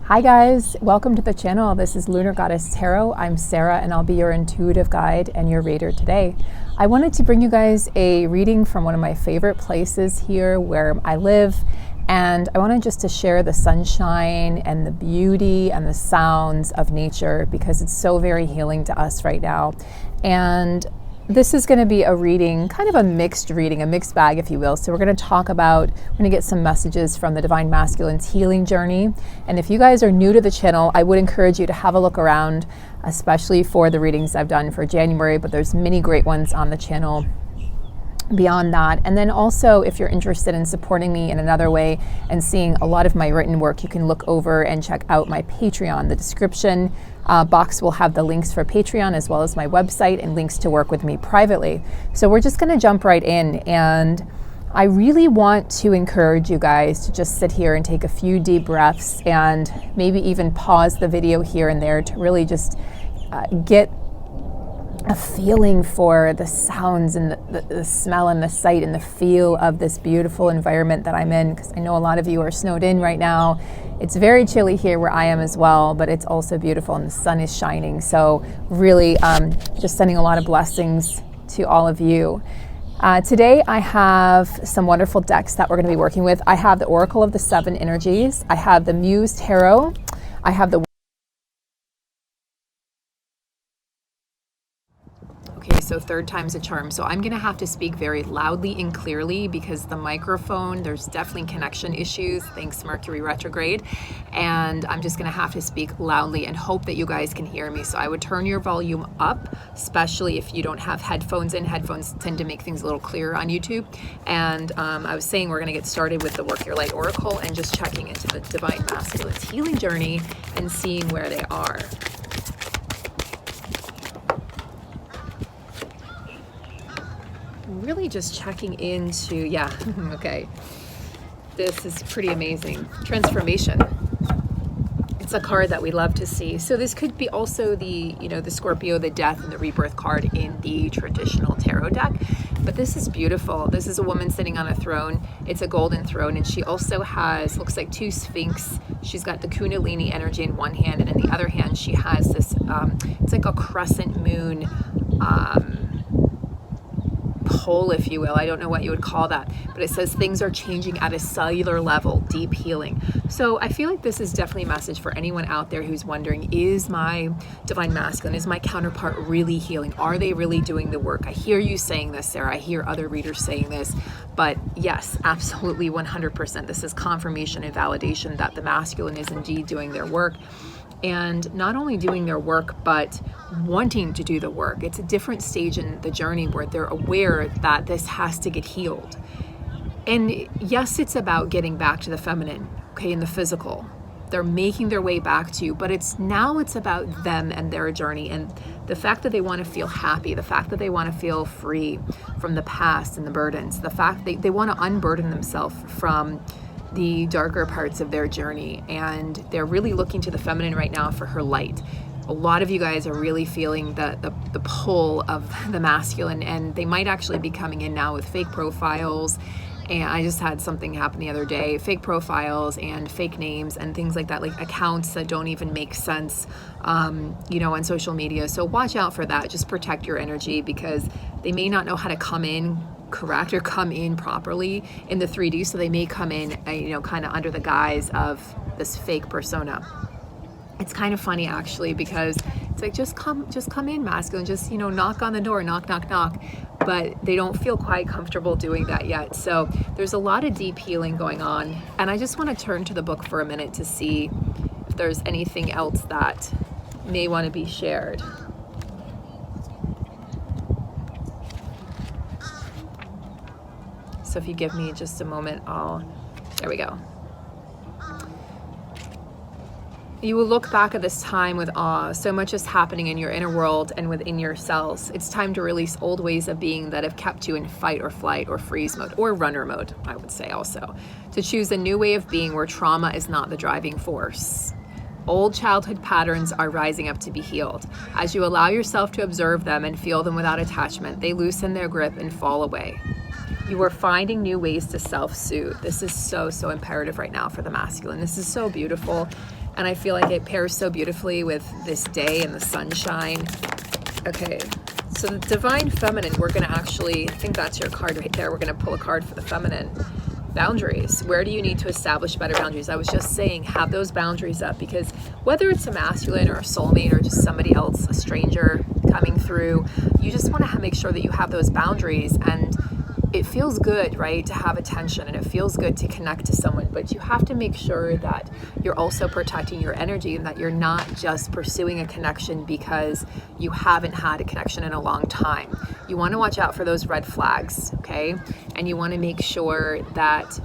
Hi guys, welcome to the channel. This is Lunar Goddess Tarot. I'm Sarah and I'll be your intuitive guide and your reader today. I wanted to bring you guys a reading from one of my favorite places here where I live, and I wanted just to share the sunshine and the beauty and the sounds of nature because it's so very healing to us right now. And this is going to be a reading, kind of a mixed reading, a mixed bag, if you will. So we're going to get some messages from the Divine Masculine's healing journey. And if you guys are new to the channel, I would encourage you to have a look around, especially for the readings I've done for January, but there's many great ones on the channel beyond that. And then also, if you're interested in supporting me in another way and seeing a lot of my written work, you can look over and check out my Patreon. The description box will have the links for Patreon as well as my website and links to work with me privately. So we're just going to jump right in, and I really want to encourage you guys to just sit here and take a few deep breaths and maybe even pause the video here and there to really just get a feeling for the sounds and the smell and the sight and the feel of this beautiful environment that I'm in, because I know a lot of you are snowed in right now. It's very chilly here where I am as well, but it's also beautiful and the sun is shining. So really just sending a lot of blessings to all of you. Today I have some wonderful decks that we're going to be working with. I have the Oracle of the Seven Energies. I have the Muse Tarot. I have the So third time's a charm. So I'm gonna have to speak very loudly and clearly because the microphone, there's definitely connection issues, thanks Mercury retrograde. And I'm just gonna have to speak loudly and hope that you guys can hear me. So I would turn your volume up, especially if you don't have headphones in. Headphones tend to make things a little clearer on YouTube. And I was saying we're gonna get started with the Work Your Light Oracle and just checking into the Divine Masculine's healing journey and seeing where they are. Really just checking into, okay. This is pretty amazing. Transformation. It's a card that we love to see. So this could be also the Scorpio, the death and the rebirth card in the traditional tarot deck. But this is beautiful. This is a woman sitting on a throne. It's a golden throne, and she also has, looks like two sphinx. She's got the Kundalini energy in one hand, and in the other hand she has this, it's like a crescent moon, pole, if you will. I don't know what you would call that, but it says things are changing at a cellular level, deep healing. So I feel like this is definitely a message for anyone out there who's wondering, is my Divine Masculine, is my counterpart really healing? Are they really doing the work? I hear you saying this, Sarah. I hear other readers saying this, but yes, absolutely 100%. This is confirmation and validation that the masculine is indeed doing their work. And not only doing their work, but wanting to do the work. It's a different stage in the journey where they're aware that this has to get healed. And yes, it's about getting back to the feminine, okay, in the physical. They're making their way back to, but it's about them and their journey, and the fact that they want to feel happy, the fact that they want to feel free from the past and the burdens, the fact that they want to unburden themselves from the darker parts of their journey, and they're really looking to the feminine right now for her light. A lot of you guys are really feeling the pull of the masculine, and they might actually be coming in now with fake profiles. And I just had something happen the other day, fake profiles and fake names and things like that, like accounts that don't even make sense, on social media. So watch out for that. Just protect your energy, because they may not know how to come in correct or come in properly in the 3D. So they may come in, kind of under the guise of this fake persona. It's kind of funny actually, because it's like, just come in, masculine, just, knock on the door, knock, knock, knock. But they don't feel quite comfortable doing that yet. So there's a lot of deep healing going on. And I just want to turn to the book for a minute to see if there's anything else that may want to be shared. So if you give me just a moment, there we go. You will look back at this time with awe. So much is happening in your inner world and within your cells. It's time to release old ways of being that have kept you in fight or flight or freeze mode, or runner mode, I would say also. To choose a new way of being where trauma is not the driving force. Old childhood patterns are rising up to be healed. As you allow yourself to observe them and feel them without attachment, they loosen their grip and fall away. You are finding new ways to self-soothe. This is so, so imperative right now for the masculine. This is so beautiful. And I feel like it pairs so beautifully with this day and the sunshine. Okay, so the Divine Feminine, we're going to actually, I think that's your card right there. We're going to pull a card for the feminine. Boundaries. Where do you need to establish better boundaries? I was just saying, have those boundaries up, because whether it's a masculine or a soulmate or just somebody else, a stranger coming through, you just want to make sure that you have those boundaries. And it feels good, right, to have attention, and it feels good to connect to someone, but you have to make sure that you're also protecting your energy and that you're not just pursuing a connection because you haven't had a connection in a long time. You want to watch out for those red flags, okay? And you want to make sure that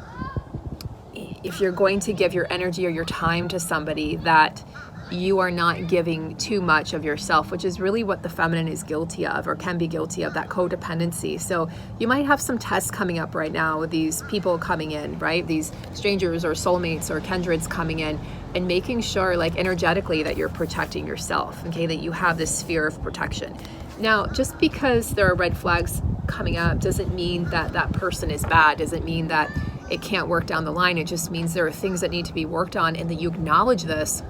if you're going to give your energy or your time to somebody, that you are not giving too much of yourself, which is really what the feminine is guilty of, or can be guilty of, that codependency. So you might have some tests coming up right now with these people coming in, right? These strangers or soulmates or kindreds coming in, and making sure, like, energetically, that you're protecting yourself, okay? That you have this sphere of protection. Now, just because there are red flags coming up doesn't mean that that person is bad, doesn't mean that it can't work down the line. It just means there are things that need to be worked on, and that you acknowledge this.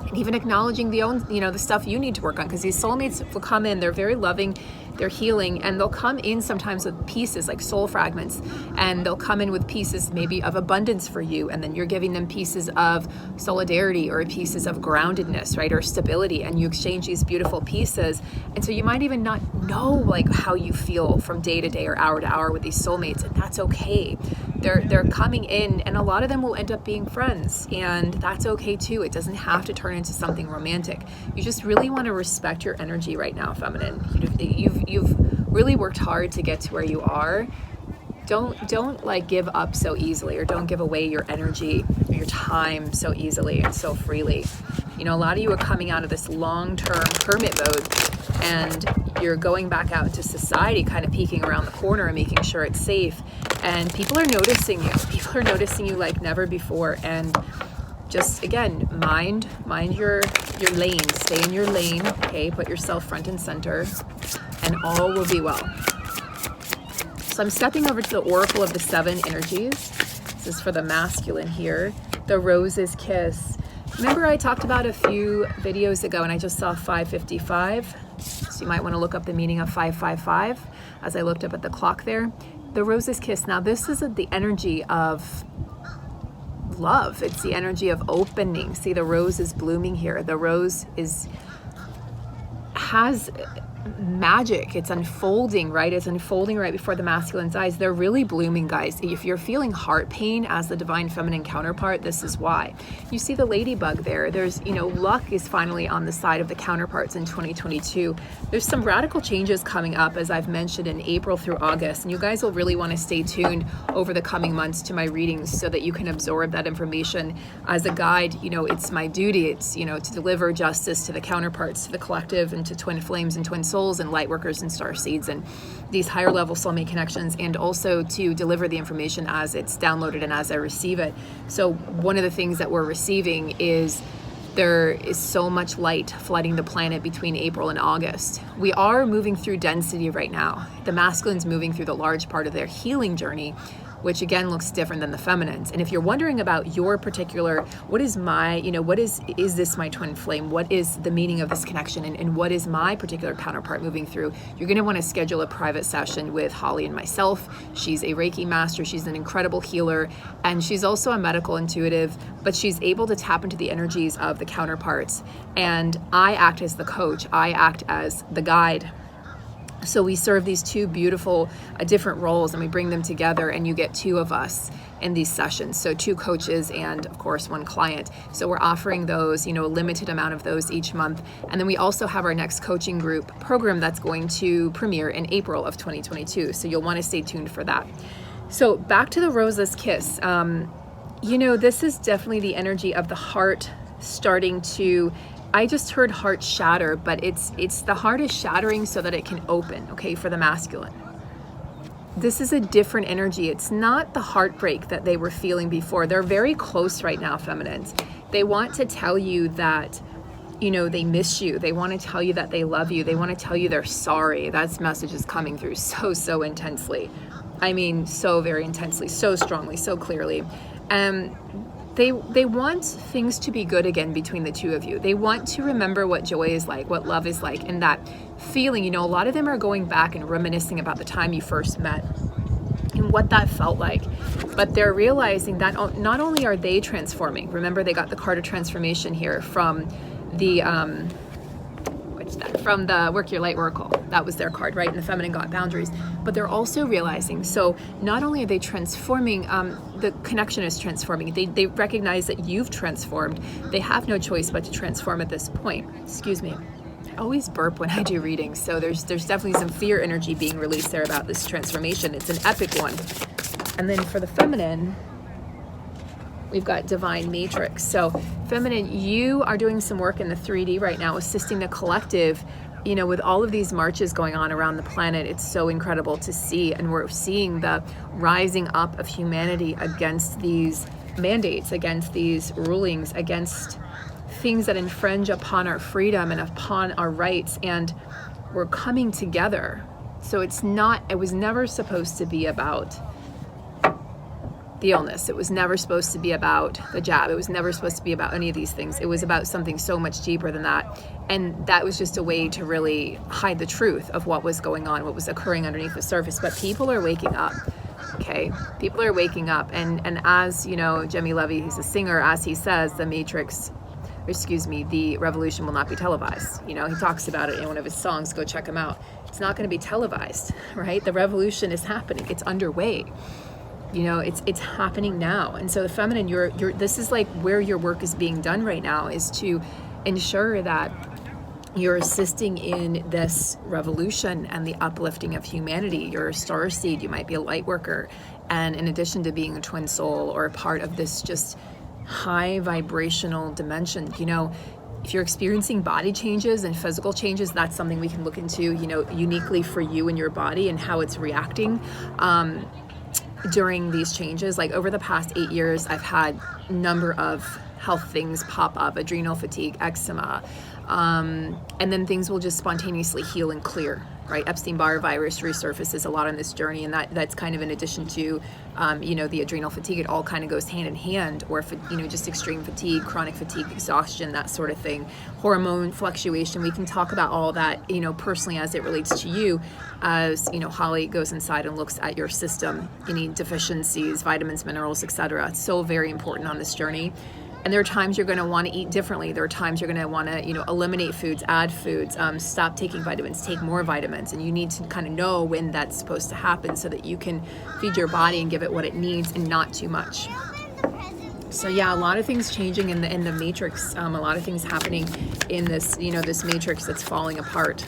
And even acknowledging the stuff you need to work on, because these soulmates will come in, they're very loving, they're healing, and they'll come in sometimes with pieces like soul fragments, and they'll come in with pieces maybe of abundance for you, and then you're giving them pieces of solidarity or pieces of groundedness, right, or stability, and you exchange these beautiful pieces. And so you might even not know, like, how you feel from day to day or hour to hour with these soulmates, and that's okay. They're coming in, and a lot of them will end up being friends, and that's okay too. It doesn't have to turn into something romantic. You just really want to respect your energy right now, feminine. You've really worked hard to get to where you are. Don't like give up so easily, or don't give away your energy or your time so easily and so freely. You know, a lot of you are coming out of this long-term hermit mode, and you're going back out into society, kind of peeking around the corner and making sure it's safe. And people are noticing you. People are noticing you like never before. And just, again, mind your lane. Stay in your lane, okay? Put yourself front and center, and all will be well. So I'm stepping over to the Oracle of the Seven Energies. This is for the masculine here. The Rose's Kiss. Remember I talked about a few videos ago, and I just saw 555. So you might want to look up the meaning of 555 as I looked up at the clock there. The Rose's Kiss. Now this is the energy of love. It's the energy of opening. See, the rose is blooming here. The rose has magic. It's unfolding, right? It's unfolding right before the masculine's eyes. They're really blooming, guys. If you're feeling heart pain as the divine feminine counterpart, this is why. You see the ladybug there. There's, luck is finally on the side of the counterparts in 2022. There's some radical changes coming up, as I've mentioned, in April through August. And you guys will really want to stay tuned over the coming months to my readings so that you can absorb that information as a guide. It's my duty. It's, to deliver justice to the counterparts, to the collective, and to twin flames and twin souls and light workers and star seeds and these higher level soulmate connections, and also to deliver the information as it's downloaded and as I receive it. So one of the things that we're receiving is there is so much light flooding the planet between April and August. We are moving through density right now. The masculine's moving through the large part of their healing journey, which again looks different than the feminines. And if you're wondering about your particular, what is my, is this my twin flame? What is the meaning of this connection? And what is my particular counterpart moving through? You're gonna wanna schedule a private session with Holly and myself. She's a Reiki master, she's an incredible healer, and she's also a medical intuitive, but she's able to tap into the energies of the counterparts. And I act as the coach, I act as the guide. So we serve these two beautiful different roles, and we bring them together, and you get two of us in these sessions. So two coaches and of course one client. So we're offering those, a limited amount of those each month. And then we also have our next coaching group program that's going to premiere in April of 2022. So you'll want to stay tuned for that. So back to the Rose's Kiss. This is definitely the energy of the heart starting to, I just heard heart shatter, but it's the heart is shattering so that it can open, okay, for the masculine. This is a different energy. It's not the heartbreak that they were feeling before. They're very close right now, feminines. They want to tell you that, they miss you. They want to tell you that they love you. They want to tell you they're sorry. That message is coming through so intensely. I mean, so very intensely, so strongly, so clearly. they want things to be good again between the two of you. They want to remember what joy is like, what love is like, and that feeling. You know, a lot of them are going back and reminiscing about the time you first met and what that felt like. But they're realizing that not only are they transforming, remember they got the card of transformation here from the from the Work Your Light Oracle. That was their card, right? And the feminine got boundaries. But they're also realizing, so not only are they transforming, the connection is transforming. They recognize that you've transformed. They have no choice but to transform at this point. Excuse me. I always burp when I do readings. So there's definitely some fear energy being released there about this transformation. It's an epic one. And then for the feminine, we've got Divine Matrix. So feminine, you are doing some work in the 3D right now, assisting the collective, you know, with all of these marches going on around the planet. It's so incredible to see. And we're seeing the rising up of humanity against these mandates, against these rulings, against things that infringe upon our freedom and upon our rights. And we're coming together. So it was never supposed to be about the illness. It was never supposed to be about the jab. It was never supposed to be about any of these things. It was about something so much deeper than that. And that was just a way to really hide the truth of what was going on, what was occurring underneath the surface. But people are waking up, okay? People are waking up. And as, you know, Jemmy Levy, he's a singer, as he says, the revolution will not be televised. You know, he talks about it in one of his songs. Go check him out. It's not going to be televised, right? The revolution is happening. It's underway. You know, it's happening now. And so the feminine, this is like where your work is being done right now, is to ensure that you're assisting in this revolution and the uplifting of humanity. You're a star seed, you might be a light worker. And in addition to being a twin soul or a part of this just high vibrational dimension, you know, if you're experiencing body changes and physical changes, that's something we can look into, you know, uniquely for you and your body and how it's reacting. During these changes, like over the past 8 years, I've had a number of health things pop up, adrenal fatigue, eczema, and then things will just spontaneously heal and clear, right? Epstein-Barr virus resurfaces a lot on this journey, and that's kind of in addition to, you know, the adrenal fatigue. It all kind of goes hand in hand, or, you know, just extreme fatigue, chronic fatigue, exhaustion, that sort of thing. Hormone fluctuation, we can talk about all that, you know, personally as it relates to you, as, you know, Holly goes inside and looks at your system, any deficiencies, vitamins, minerals, etc. It's so very important on this journey. And there are times you're going to want to eat differently. There are times you're going to want to, you know, eliminate foods, add foods, stop taking vitamins, take more vitamins. And you need to kind of know when that's supposed to happen so that you can feed your body and give it what it needs and not too much. So yeah, a lot of things changing in the matrix. A lot of things happening in this, you know, this matrix that's falling apart.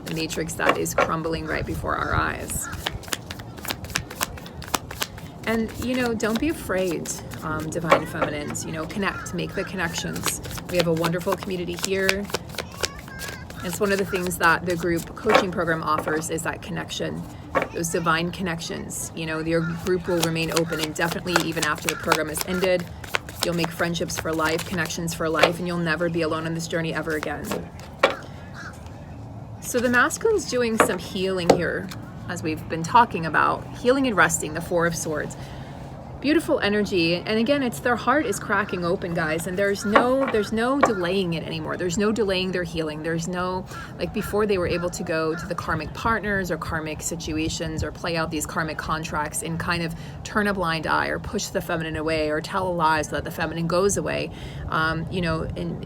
The matrix that is crumbling right before our eyes. And, you know, don't be afraid, Divine Feminines, you know, connect, make the connections. We have a wonderful community here. It's one of the things that the group coaching program offers, is that connection, those divine connections. You know, your group will remain open indefinitely even after the program has ended. You'll make friendships for life, connections for life, and you'll never be alone on this journey ever again. So the masculine's doing some healing here, as we've been talking about, healing and resting, the Four of Swords. Beautiful energy. And again, it's their heart is cracking open, guys, and there's no delaying it anymore. There's no delaying their healing. There's no, like before, they were able to go to the karmic partners or karmic situations or play out these karmic contracts and kind of turn a blind eye or push the feminine away or tell a lie so that the feminine goes away. You know, and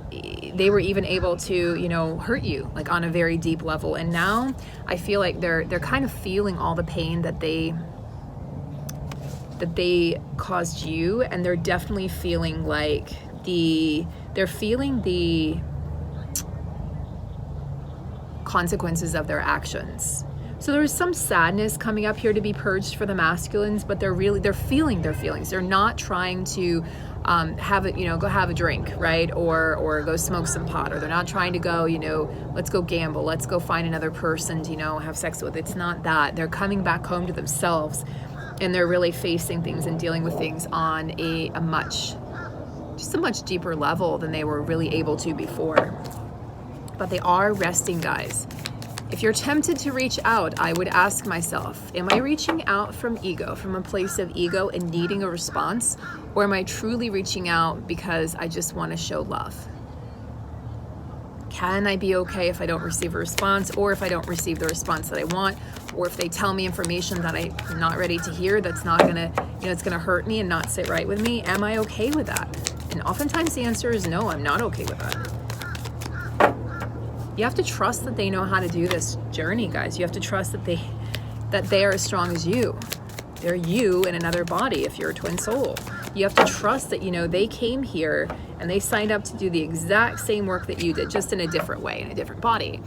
they were even able to, you know, hurt you like on a very deep level. And now I feel like they're kind of feeling all the pain that they caused you, and they're definitely feeling like they're feeling the consequences of their actions. So there's some sadness coming up here to be purged for the masculines, but they're feeling their feelings. They're not trying to have it, you know, go have a drink, right? Or go smoke some pot, or they're not trying to go, you know, let's go gamble, let's go find another person to, you know, have sex with. It's not that. They're coming back home to themselves, and they're really facing things and dealing with things on a much deeper level than they were really able to before. But they are resting, guys. If you're tempted to reach out, I would ask myself, am I reaching out from ego, from a place of ego and needing a response? Or am I truly reaching out because I just want to show love? Can I be okay if I don't receive a response, or if I don't receive the response that I want, or if they tell me information that I'm not ready to hear, that's not gonna, it's gonna hurt me and not sit right with me? Am I okay with that? And oftentimes the answer is no, I'm not okay with that. You have to trust that they know how to do this journey, guys. You have to trust that they are as strong as you. They're you in another body if you're a twin soul. You have to trust that, they came here and they signed up to do the exact same work that you did, just in a different way, in a different body.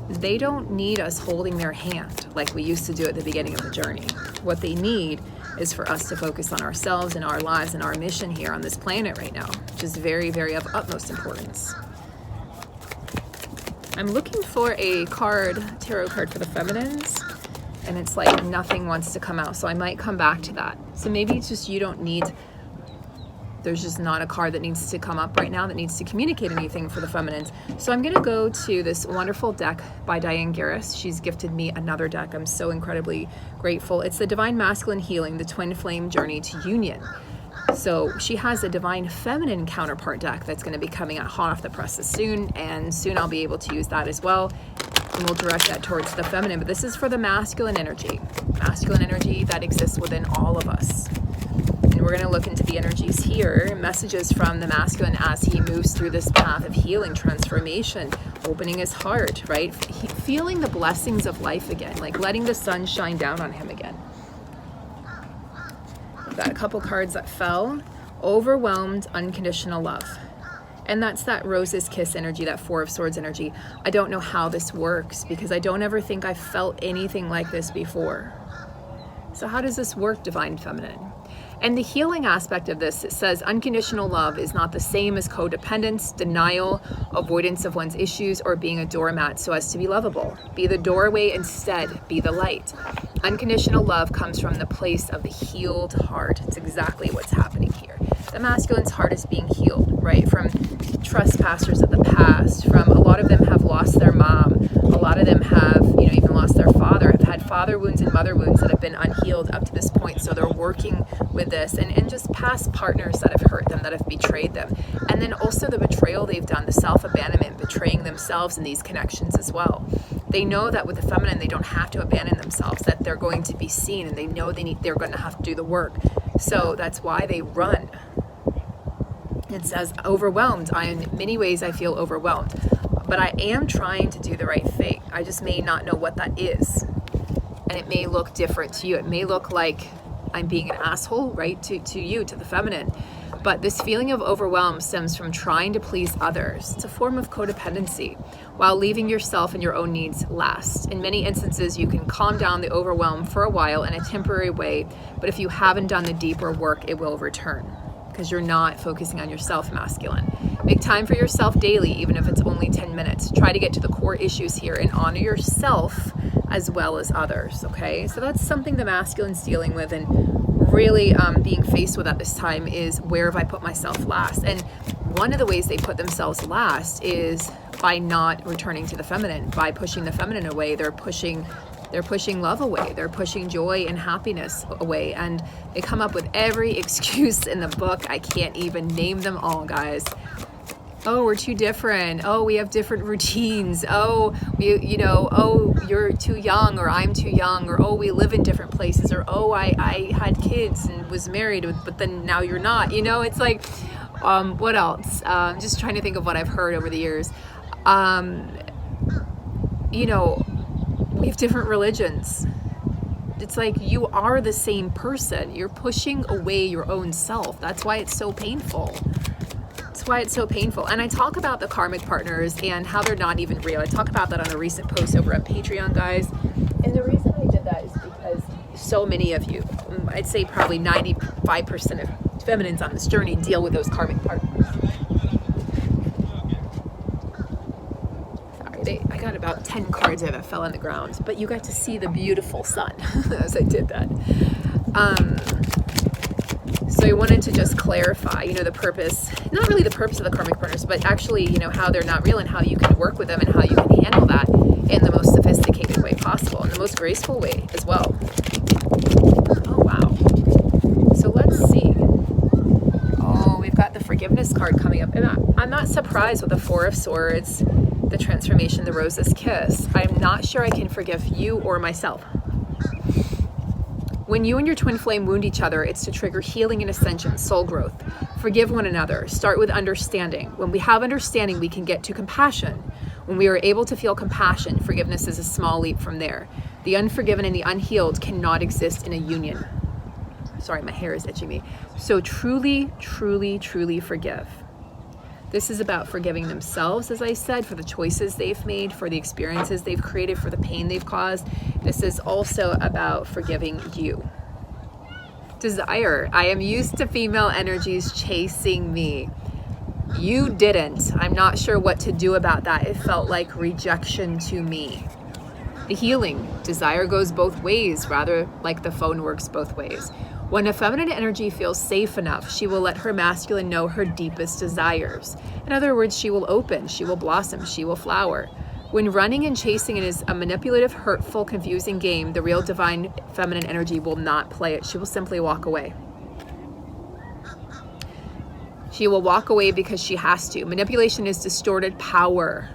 They don't need us holding their hand like we used to do at the beginning of the journey. What they need is for us to focus on ourselves and our lives and our mission here on this planet right now, which is very, very of utmost importance. I'm looking for a tarot card for the feminines, and it's like nothing wants to come out, so I might come back to that. So maybe it's just there's just not a card that needs to come up right now that needs to communicate anything for the feminines. So I'm gonna go to this wonderful deck by Diane Garris. She's gifted me another deck. I'm so incredibly grateful. It's the Divine Masculine Healing, the Twin Flame Journey to Union. So she has a Divine Feminine counterpart deck that's gonna be coming out hot off the presses soon, and soon I'll be able to use that as well. And we'll direct that towards the feminine, but this is for the masculine energy that exists within all of us. And we're going to look into the energies here, messages from the masculine as he moves through this path of healing, transformation, opening his heart, right? Feeling the blessings of life again, like letting the sun shine down on him again. I've got a couple cards that fell. Overwhelmed, unconditional love. And that's that Rose's Kiss energy, that Four of Swords energy. I don't know how this works because I don't ever think I've felt anything like this before. So how does this work, Divine Feminine? And the healing aspect of this, it says unconditional love is not the same as codependence, denial, avoidance of one's issues, or being a doormat so as to be lovable. Be the doorway instead, be the light. Unconditional love comes from the place of the healed heart. It's exactly what's happening here. The masculine's heart is being healed, right? From trespassers of the past, from a lot of them have lost their mom. A lot of them have, even lost their father, have had father wounds and mother wounds that have been unhealed up to this point. So they're working with this, and just past partners that have hurt them, that have betrayed them. And then also the betrayal they've done, the self-abandonment, betraying themselves in these connections as well. They know that with the feminine, they don't have to abandon themselves, that they're going to be seen, and they know they're going to have to do the work. So that's why they run. It says overwhelmed. In many ways, I feel overwhelmed, but I am trying to do the right thing. I just may not know what that is. And it may look different to you. It may look like I'm being an asshole, right? To you, to the feminine. But this feeling of overwhelm stems from trying to please others. It's a form of codependency, while leaving yourself and your own needs last. In many instances, you can calm down the overwhelm for a while in a temporary way, but if you haven't done the deeper work, it will return, because you're not focusing on yourself, masculine. Make time for yourself daily, even if it's only 10 minutes. Try to get to the core issues here and honor yourself as well as others, okay? So that's something the masculine's dealing with, and really being faced with at this time is, where have I put myself last? And one of the ways they put themselves last is by not returning to the feminine, by pushing the feminine away. They're pushing love away. They're pushing joy and happiness away. And they come up with every excuse in the book. I can't even name them all, guys. Oh, we're too different. Oh, we have different routines. Oh, oh, you're too young, or I'm too young, or oh, we live in different places, or oh, I had kids and was married, but then now you're not. It's like, what else? Just trying to think of what I've heard over the years. We have different religions. It's like, you are the same person. You're pushing away your own self. That's why it's so painful. That's why it's so painful. And I talk about the karmic partners and how they're not even real. I talk about that on a recent post over on Patreon, guys. And the reason I did that is because so many of you, I'd say probably 95% of feminines on this journey, deal with those karmic partners. Sorry, I got about 10 cards there that fell on the ground, but you got to see the beautiful sun as I did that. So I wanted to just clarify, the purpose, not really the purpose of the karmic partners, but actually, how they're not real and how you can work with them and how you can handle that in the most sophisticated way possible, in the most graceful way as well. Oh, wow. So let's see. forgiveness card coming up. And I'm not surprised with the Four of Swords, the transformation, the Rose's Kiss. I'm not sure I can forgive you or myself. When you and your twin flame wound each other, it's to trigger healing and ascension, soul growth. Forgive one another. Start with understanding. When we have understanding, we can get to compassion. When we are able to feel compassion, forgiveness is a small leap from there. The unforgiven and the unhealed cannot exist in a union. Sorry, my hair is itching me. So truly, truly, truly forgive. This is about forgiving themselves, as I said, for the choices they've made, for the experiences they've created, for the pain they've caused. This is also about forgiving you. Desire. I am used to female energies chasing me. You didn't. I'm not sure what to do about that. It felt like rejection to me. The healing. Desire goes both ways, rather like the phone works both ways. When a feminine energy feels safe enough, she will let her masculine know her deepest desires. In other words, she will open, she will blossom, she will flower. When running and chasing is a manipulative, hurtful, confusing game, the real divine feminine energy will not play it. She will simply walk away. She will walk away because she has to. Manipulation is distorted power.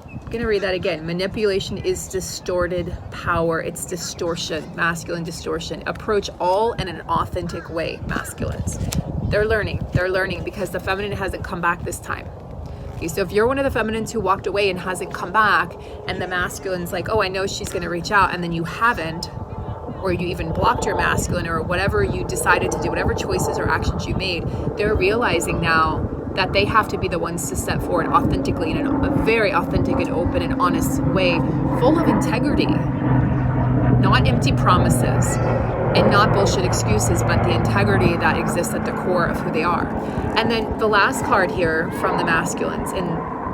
I'm going to read that again. Manipulation is distorted power. It's distortion, masculine distortion. Approach all in an authentic way, masculines. They're learning because the feminine hasn't come back this time. Okay, so if you're one of the feminines who walked away and hasn't come back, and the masculine's like, oh, I know she's going to reach out, and then you haven't, or you even blocked your masculine, or whatever you decided to do, whatever choices or actions you made, they're realizing now that they have to be the ones to step forward authentically in a very authentic and open and honest way, full of integrity, not empty promises and not bullshit excuses, but the integrity that exists at the core of who they are. And then the last card here from the masculines in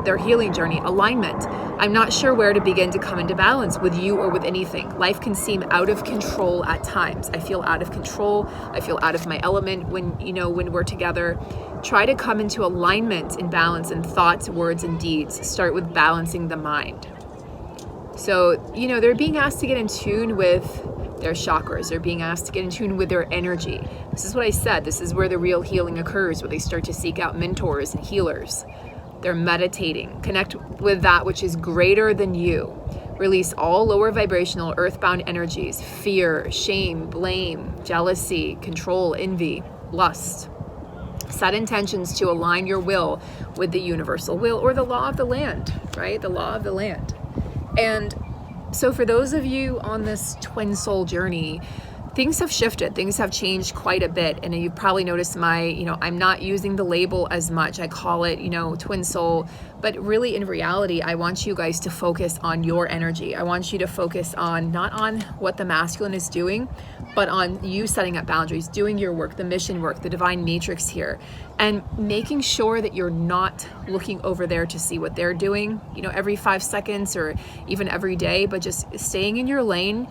their healing journey, alignment. I'm not sure where to begin to come into balance with you or with anything. Life can seem out of control at times. I feel out of control. I feel out of my element when we're together. Try to come into alignment and balance in thoughts, words, and deeds. Start with balancing the mind. So, they're being asked to get in tune with their chakras. They're being asked to get in tune with their energy. This is what I said. This is where the real healing occurs, where they start to seek out mentors and healers. They're meditating. Connect with that which is greater than you. Release all lower vibrational, earthbound energies, fear, shame, blame, jealousy, control, envy, lust. Set intentions to align your will with the universal will, or the law of the land, right? The law of the land. And so for those of you on this twin soul journey, things have shifted. Things have changed quite a bit. And you've probably noticed I'm not using the label as much. I call it, twin soul. But really, in reality, I want you guys to focus on your energy. I want you to focus on, not on what the masculine is doing, but on you setting up boundaries, doing your work, the mission work, the divine matrix here, and making sure that you're not looking over there to see what they're doing, every 5 seconds or even every day, but just staying in your lane.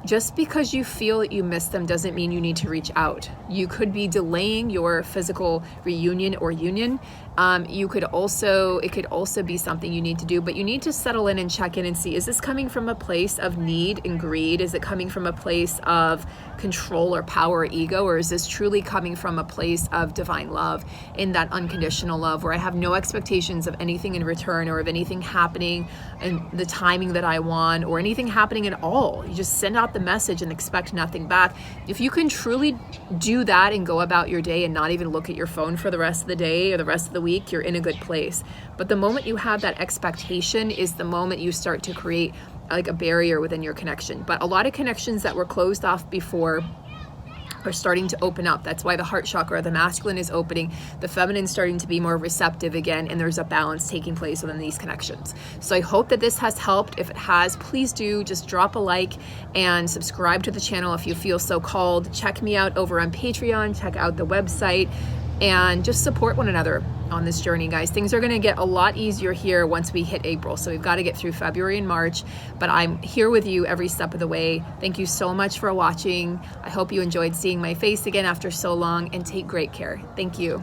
Just because you feel that you miss them doesn't mean you need to reach out. You could be delaying your physical reunion or union. It could also be something you need to do, but you need to settle in and check in and see, is this coming from a place of need and greed? Is it coming from a place of control or power or ego? Or is this truly coming from a place of divine love, in that unconditional love where I have no expectations of anything in return, or of anything happening and the timing that I want, or anything happening at all? You just send out the message and expect nothing back. If you can truly do that and go about your day and not even look at your phone for the rest of the day or the rest of the week, you're in a good place. But the moment you have that expectation is the moment you start to create like a barrier within your connection. But a lot of connections that were closed off before are starting to open up. That's why the heart chakra, the masculine, is opening, the feminine starting to be more receptive again, and there's a balance taking place within these connections. So I hope that this has helped. If it has, please do just drop a like and subscribe to the channel if you feel so called. Check me out over on Patreon, check out the website, and just support one another on this journey, guys. Things are going to get a lot easier here once we hit April. So we've got to get through February and March, but I'm here with you every step of the way. Thank you so much for watching. I hope you enjoyed seeing my face again after so long, and take great care. Thank you.